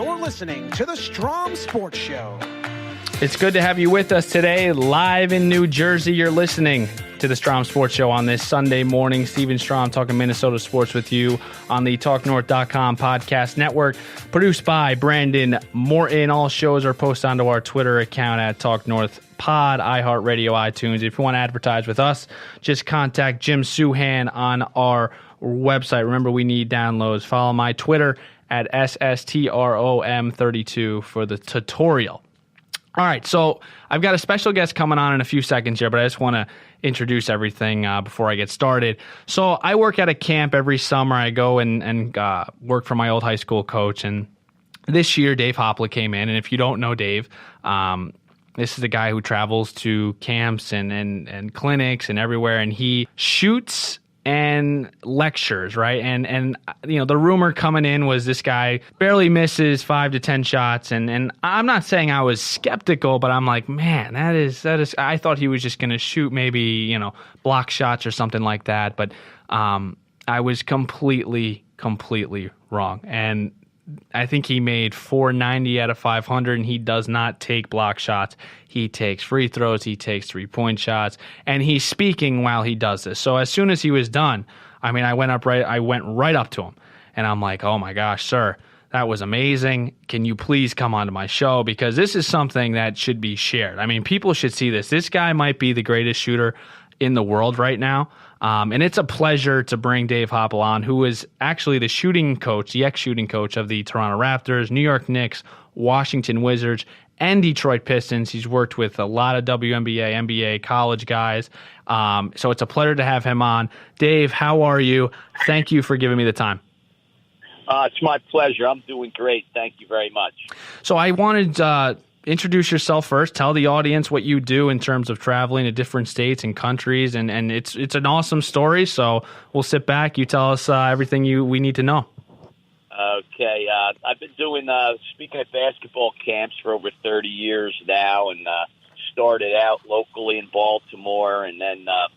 You're listening to the Strom Sports Show. It's good to have you with us today, live in New Jersey. You're listening to the Strom Sports Show on this Sunday morning. Steven Strom talking Minnesota sports with you on the TalkNorth.com podcast network, produced by Brandon Morton. All shows are posted onto our Twitter account at TalkNorth Pod, iHeartRadio, iTunes. If you want to advertise with us, just contact Jim Suhan on our website. Remember, we need downloads. Follow my Twitter at SSTROM32 for the tutorial. All right, so I've got a special guest coming on in a few seconds here, but I just want to introduce everything before I get started. So I work at a camp every summer. I go and work for my old high school coach, and this year Dave Hopla came in. And if you don't know Dave, this is the guy who travels to camps and clinics and everywhere, and he shoots and lectures, right? And you know, the rumor coming in was this guy barely misses 5 to 10 shots, and I'm not saying I was skeptical, but I'm like, man, that is I thought he was just going to shoot maybe, you know, block shots or something like that, but I was completely wrong. And I think he made 490 out of 500, and he does not take block shots. He takes free throws, he takes three-point shots, and he's speaking while he does this. So as soon as he was done, I mean, I went right up to him, and I'm like, oh my gosh, sir, that was amazing. Can you please come onto my show? Because this is something that should be shared. I mean, people should see this. This guy might be the greatest shooter in the world right now. And it's a pleasure to bring Dave Hopla on, who is actually the shooting coach, the ex-shooting coach of the Toronto Raptors, New York Knicks, Washington Wizards, and Detroit Pistons. He's worked with a lot of WNBA, NBA, college guys. So it's a pleasure to have him on. Dave, how are you? Thank you for giving me the time. It's my pleasure. I'm doing great. Thank you very much. So I wanted introduce yourself first. Tell the audience what you do in terms of traveling to different states and countries, and it's an awesome story. So we'll sit back. You tell us everything we need to know. Okay. I've been doing speaking at basketball camps for over 30 years now, and started out locally in Baltimore, and then I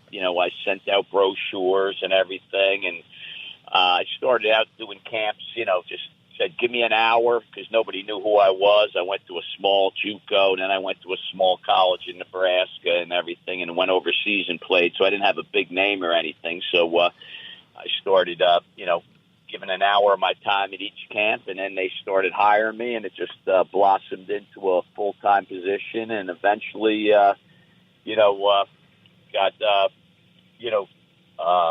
sent out brochures and everything, and I started out doing camps. Just said, give me an hour, because nobody knew who I was. I went to a small JUCO, and then I went to a small college in Nebraska and everything, and went overseas and played. So I didn't have a big name or anything. So I started, giving an hour of my time at each camp, and then they started hiring me, and it just blossomed into a full-time position, and eventually, I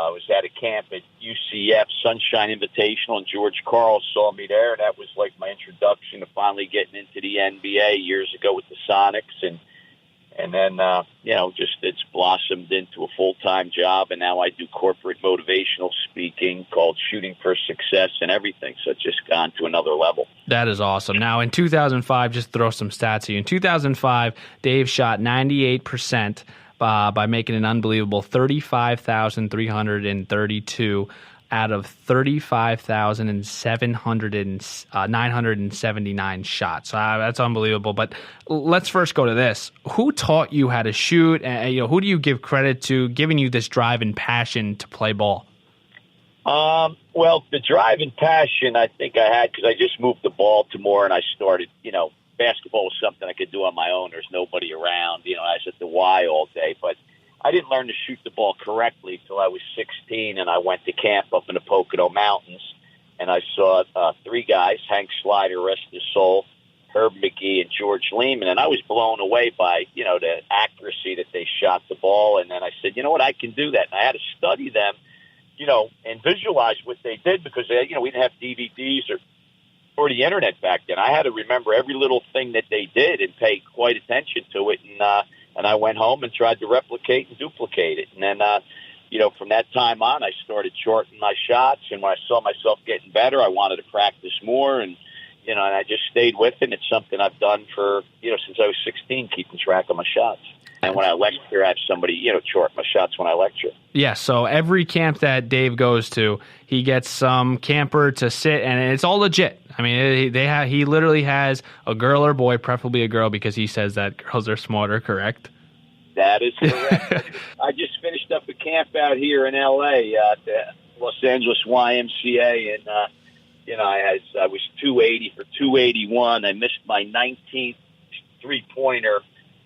was at a camp at UCF, Sunshine Invitational, and George Karl saw me there, and that was like my introduction to finally getting into the NBA years ago with the Sonics, and then it's blossomed into a full-time job, and now I do corporate motivational speaking called Shooting for Success and everything. So it's just gone to another level. That is awesome. Now, in 2005, just throw some stats at you. In 2005, Dave shot 98%. By making an unbelievable 35,332 out of 35,979 shots. That's unbelievable. But let's first go to this. Who taught you how to shoot? And who do you give credit to giving you this drive and passion to play ball? Well, the drive and passion I think I had because I just moved to Baltimore, and I started, basketball was something I could do on my own. There's nobody around. I was at the Y all day. But I didn't learn to shoot the ball correctly until I was 16, and I went to camp up in the Pocono Mountains, and I saw three guys, Hank Slider, rest his soul, Herb McGee, and George Lehman, and I was blown away by, the accuracy that they shot the ball. And then I said, you know what, I can do that. And I had to study them, and visualize what they did because, we didn't have DVDs or the internet back then. I had to remember every little thing that they did and pay quite attention to it. And I went home and tried to replicate and duplicate it. And then, from that time on, I started shortening my shots. And when I saw myself getting better, I wanted to practice more. And, and I just stayed with it. It's something I've done for, since I was 16, keeping track of my shots. And when I lecture, I have somebody, chart my shots when I lecture. Yeah, so every camp that Dave goes to, he gets some camper to sit, and it's all legit. I mean, he literally has a girl or boy, preferably a girl, because he says that girls are smarter, correct? That is correct. I just finished up a camp out here in L.A., at the Los Angeles YMCA, and I was 280 for 281. I missed my 19th three-pointer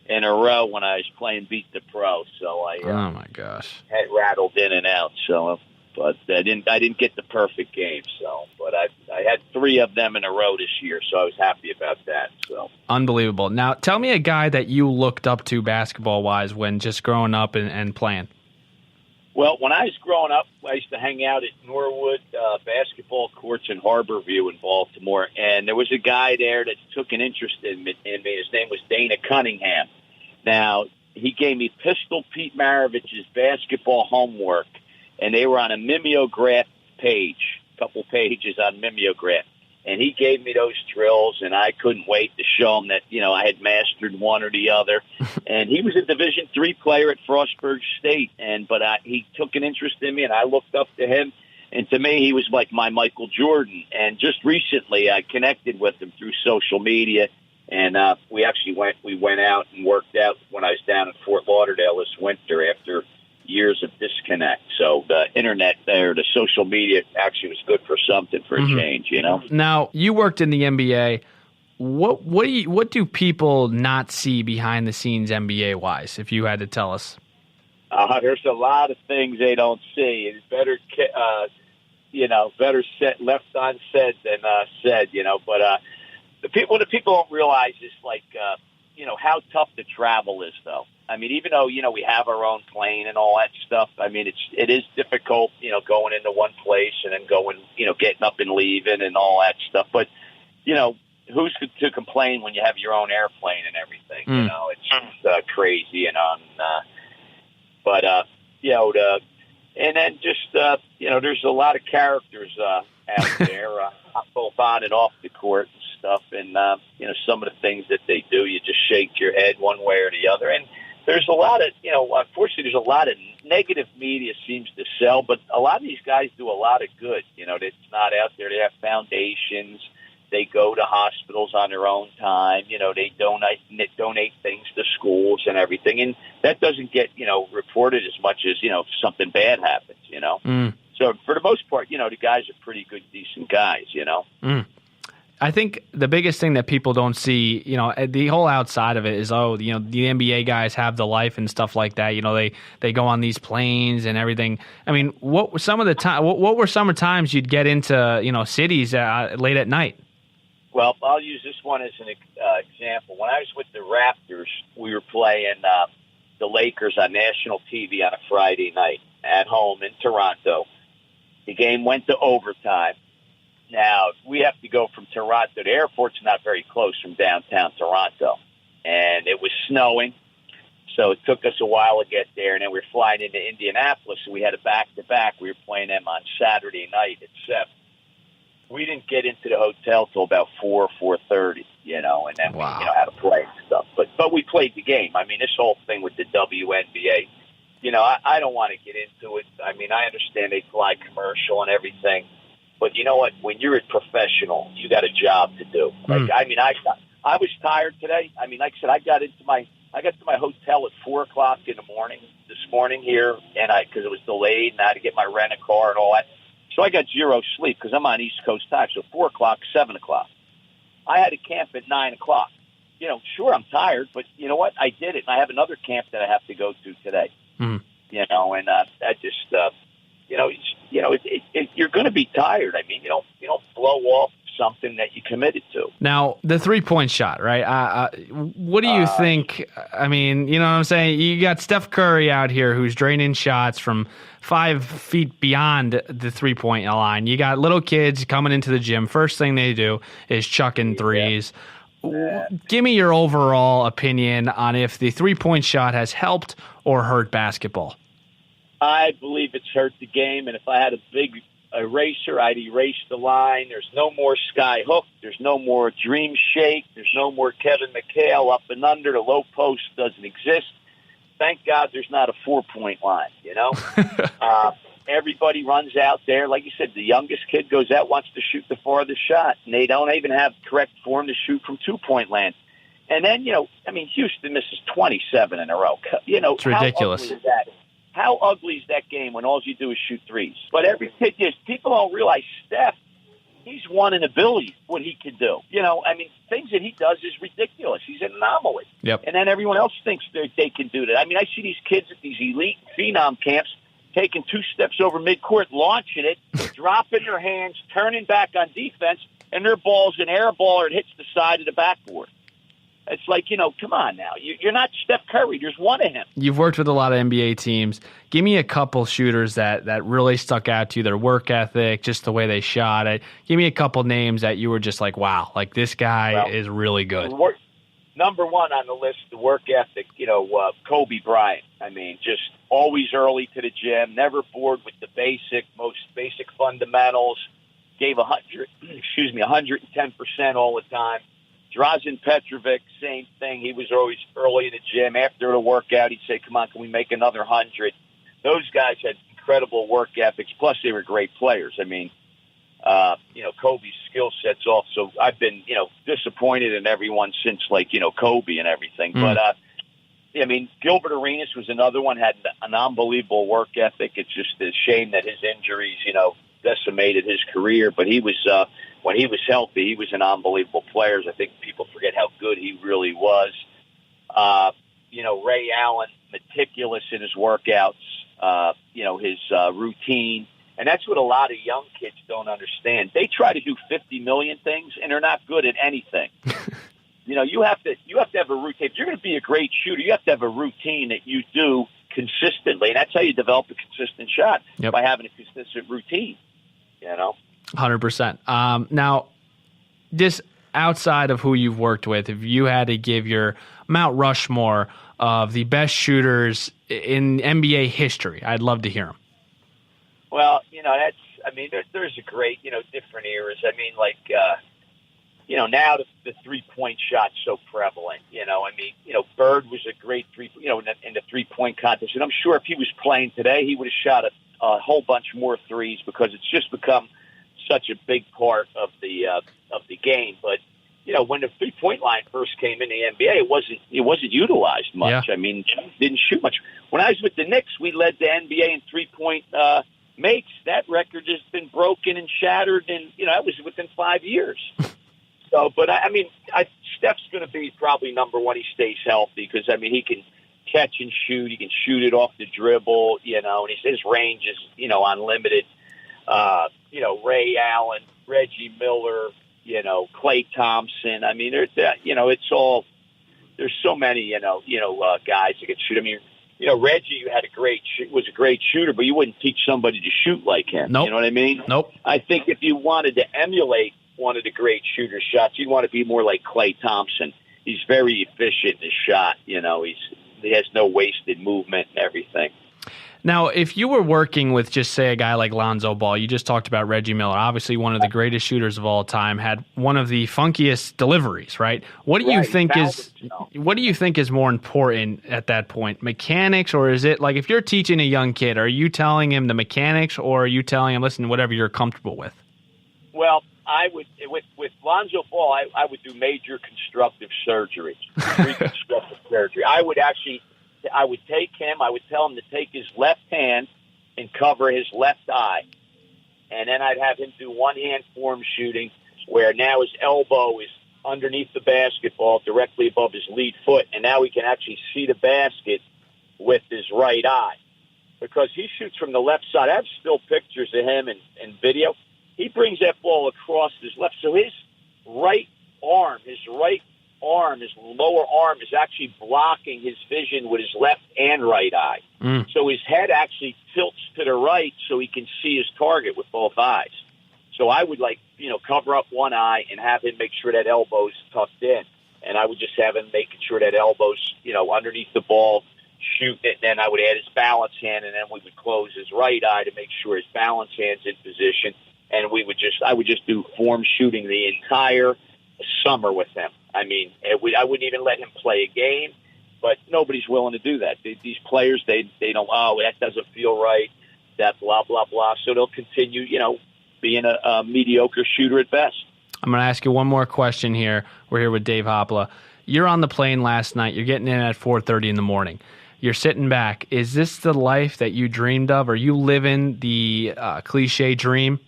in a row when I was playing Beat the Pro. So I oh my gosh, had rattled in and out. So, but I didn't get the perfect game. So, but I had 3 of them in a row this year. So I was happy about that. So unbelievable. Now, tell me a guy that you looked up to basketball-wise when just growing up and playing. Well, when I was growing up, I used to hang out at Norwood basketball courts in Harborview in Baltimore, and there was a guy there that took an interest in me. His name was Dana Cunningham. Now, he gave me Pistol Pete Maravich's basketball homework, and they were on a mimeograph page, a couple pages on mimeograph. And he gave me those drills, and I couldn't wait to show him that, I had mastered one or the other. And he was a Division III player at Frostburg State, but he took an interest in me, and I looked up to him. And to me, he was like my Michael Jordan. And just recently, I connected with him through social media, and we went out and worked out when I was down in Fort Lauderdale this winter after years of disconnect. So the internet there, the social media actually was good for something, for a change, Now, you worked in the NBA. What do people not see behind the scenes NBA wise, if you had to tell us? There's a lot of things they don't see. It's better left unsaid than said, but what the people don't realize is how tough the travel is, though. I mean, even though, we have our own plane and all that stuff, I mean, it is difficult, going into one place and then going, getting up and leaving and all that stuff. But, who's to complain when you have your own airplane and everything? It's crazy. And then just, there's a lot of characters out there, both on and off the court and stuff. And, some of the things that they do, you just shake your head one way or the other. And there's a lot of, unfortunately, there's a lot of negative media seems to sell, but a lot of these guys do a lot of good. It's not out there. They have foundations. They go to hospitals on their own time. They donate things to schools and everything. And that doesn't get, reported as much as, if something bad happens, So for the most part, the guys are pretty good, decent guys, I think the biggest thing that people don't see, the whole outside of it is, the NBA guys have the life and stuff like that. They go on these planes and everything. I mean, what were some of times you'd get into, cities late at night? Well, I'll use this one as an example. When I was with the Raptors, we were playing the Lakers on national TV on a Friday night at home in Toronto. The game went to overtime. Now, we have to go from Toronto. The airport's not very close from downtown Toronto. And it was snowing, so it took us a while to get there. And then we were flying into Indianapolis, and we had a back-to-back. We were playing them on Saturday night at 7. We didn't get into the hotel till about 4:30, and then we had to play and stuff. But we played the game. I mean, this whole thing with the WNBA, I don't want to get into it. I mean, I understand they fly commercial and everything. But you know what? When you're a professional, you got a job to do. I mean, I was tired today. I mean, like I said, I got to my hotel at 4:00 in the morning this morning here, and because it was delayed, and I had to get my rent a car and all that. So I got zero sleep because I'm on East Coast time. So 4:00, 7:00. I had to camp at 9:00. Sure, I'm tired, but you know what? I did it, and I have another camp that I have to go to today. And that just. You're going to be tired. I mean, you don't blow off something that you committed to. Now, the 3-point shot, right? What do you think? I mean, you know what I'm saying? You got Steph Curry out here who's draining shots from 5 feet beyond the 3-point line. You got little kids coming into the gym. First thing they do is chucking threes. Give me your overall opinion on if the 3-point shot has helped or hurt basketball. I believe it's hurt the game, and if I had a big eraser, I'd erase the line. There's no more sky hook. There's no more dream shake. There's no more Kevin McHale up and under. The low post doesn't exist. Thank God there's not a 4-point line, Everybody runs out there. Like you said, the youngest kid goes out, wants to shoot the farthest shot, and they don't even have correct form to shoot from 2-point land. And then, Houston misses 27 in a row. It's ridiculous. How ugly is that? How ugly is that game when all you do is shoot threes? But every kid people don't realize Steph, he's one in a billion what he can do. You know, I mean, things that he does is ridiculous. He's an anomaly. Yep. And then everyone else thinks they can do that. I mean, I see these kids at these elite phenom camps taking 2 steps over midcourt, launching it, dropping their hands, turning back on defense, and their ball's an air ball or it hits the side of the backboard. It's like, you know, come on now. You're not Steph Curry. There's one of him. You've worked with a lot of NBA teams. Give me a couple shooters that really stuck out to you, their work ethic, just the way they shot it. Give me a couple names that you were just like, wow, like this guy is really good. Number one on the list, the work ethic, you know, Kobe Bryant. I mean, just always early to the gym, never bored with the most basic fundamentals, gave 110% all the time. Drazen Petrovic, same thing. He was always early in the gym. After the workout, he'd say, come on, can we make another 100? Those guys had incredible work ethics, plus they were great players. I mean, you know, Kobe's skill set's off. So I've been, you know, disappointed in everyone since, like, you know, Kobe and everything. But, I mean, Gilbert Arenas was another one, had an unbelievable work ethic. It's just a shame that his injuries, you know, decimated his career. But he was, when he was healthy, he was an unbelievable player. I think people forget how good he really was. You know, Ray Allen, meticulous in his workouts, you know, his routine. And that's what a lot of young kids don't understand. They try to do 50 million things, and they're not good at anything. You know, you have to have a routine. If you're going to be a great shooter, you have to have a routine that you do consistently. And that's how you develop a consistent shot, by having a consistent routine, you know? 100%. Now, just outside of who you've worked with, if you had to give your Mount Rushmore of the best shooters in NBA history, I'd love to hear them. Well, you know, there's a great, you know, different eras. I mean, like, you know, now the three-point shot's so prevalent, you know. I mean, you know, Bird was a great in the three-point contest. And I'm sure if he was playing today, he would have shot a whole bunch more threes because it's just become such a big part of the game. But, you know, when the three-point line first came in the NBA, it wasn't utilized much. Yeah. I mean, didn't shoot much. When I was with the Knicks, we led the NBA in three-point makes. That record has been broken and shattered, and, you know, that was within 5 years. So, but I mean, Steph's going to be probably number one. He stays healthy because, I mean, he can catch and shoot. He can shoot it off the dribble, you know, and his range is, you know, unlimited. You know, Ray Allen, Reggie Miller, you know, Klay Thompson. I mean, you know, it's all, there's so many, you know, guys that can shoot. I mean, you know, Reggie was a great shooter, but you wouldn't teach somebody to shoot like him. Nope. You know what I mean? Nope. I think if you wanted to emulate one of the great shooter shots, you'd want to be more like Klay Thompson. He's very efficient in his shot. You know, he has no wasted movement and everything. Now, if you were working with just, say, a guy like Lonzo Ball, you just talked about Reggie Miller, obviously one of the greatest shooters of all time, had one of the funkiest deliveries, right? What do you think is more important at that point, mechanics, or is it like if you're teaching a young kid, are you telling him the mechanics, or are you telling him, listen, whatever you're comfortable with? Well, I would with Lonzo Ball, I would do major constructive surgery, reconstructive surgery. I would take him. I would tell him to take his left hand and cover his left eye, and then I'd have him do one-hand form shooting, where now his elbow is underneath the basketball, directly above his lead foot, and now he can actually see the basket with his right eye, because he shoots from the left side. I have still pictures of him and video. He brings that ball across his left, so his right arm, his lower arm is actually blocking his vision with his left and right eye. So his head actually tilts to the right so he can see his target with both eyes. So I would, like, you know, cover up one eye and have him make sure that elbow's tucked in. And I would just have him making sure that elbow's, you know, underneath the ball, shooting it. And then I would add his balance hand, and then we would close his right eye to make sure his balance hand's in position. And I would just do form shooting the entire summer with him. I mean, I wouldn't even let him play a game, but nobody's willing to do that. These players, they don't, that doesn't feel right, that blah, blah, blah. So they'll continue, you know, being a mediocre shooter at best. I'm going to ask you one more question here. We're here with Dave Hopla. You're on the plane last night. You're getting in at 4:30 in the morning. You're sitting back. Is this the life that you dreamed of? Are you living the cliche dream?